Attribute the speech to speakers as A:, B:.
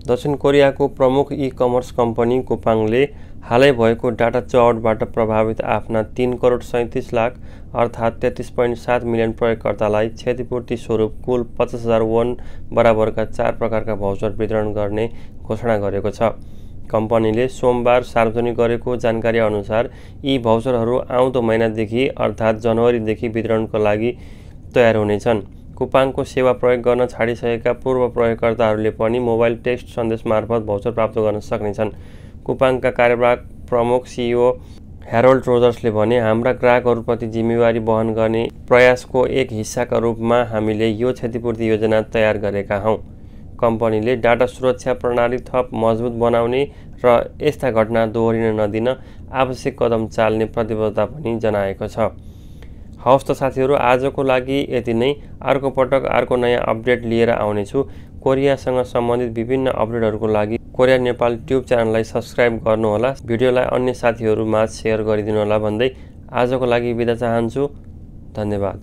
A: दक्षिण कोरियाको प्रमुख ई-कमर्स कम्पनी कोपाङले हालै भएको डाटा चौडबाट प्रभावित आफ्ना 3 करोड 37 लाख अर्थात् 33.7 मिलियन प्रयोगकर्तालाई क्षतिपूर्ति स्वरूप कुल 50,000 वोन बराबरका 4 प्रकारका भाउचर वितरण गर्ने घोषणा गरेको छ। कम्पनीले सोमबार सार्वजनिक गरेको जानकारी अनुसार यी भाउचरहरू आउँदो महिनादेखि अर्थात् जनवरीदेखि वितरणको लागि तयार हुनेछन्। कुपाङको सेवा प्रयोग गर्न छाडिसकेका पूर्व प्रयोगकर्ताहरूले पनि मोबाइल टेक्स्ट सन्देश मार्फत भाउचर प्राप्त गर्न सक्नेछन्। कुपाङका कार्यवाहक प्रमुख सिइओ ह्यारोल्ड रोजर्सले भने, हाम्रा ग्राहकहरूप्रति जिम्मेवारी वहन गर्ने प्रयासको एक हिस्साका रूपमा हामीले यो क्षतिपूर्ति योजना तयार गरेका हौँ। कम्पनीले डाटा सुरक्षा प्रणाली थप मजबुत बनाउने र यस्ता घटना दोहोरिन नदिन आवश्यक कदम चाल्ने प्रतिबद्धता पनि जनाएको छ। हवस् त साथीहरू, आजको लागि यति नै। अर्को पटक अर्को नयाँ अपडेट लिएर आउनेछु। कोरियासँग सम्बन्धित विभिन्न अपडेटहरूको लागि कोरिया नेपाल ट्युब च्यानललाई सब्स्क्राइब गर्नुहोला। भिडियोलाई अन्य साथीहरूमाझ सेयर गरिदिनुहोला भन्दै आजको लागि बिदा चाहन्छु। धन्यवाद।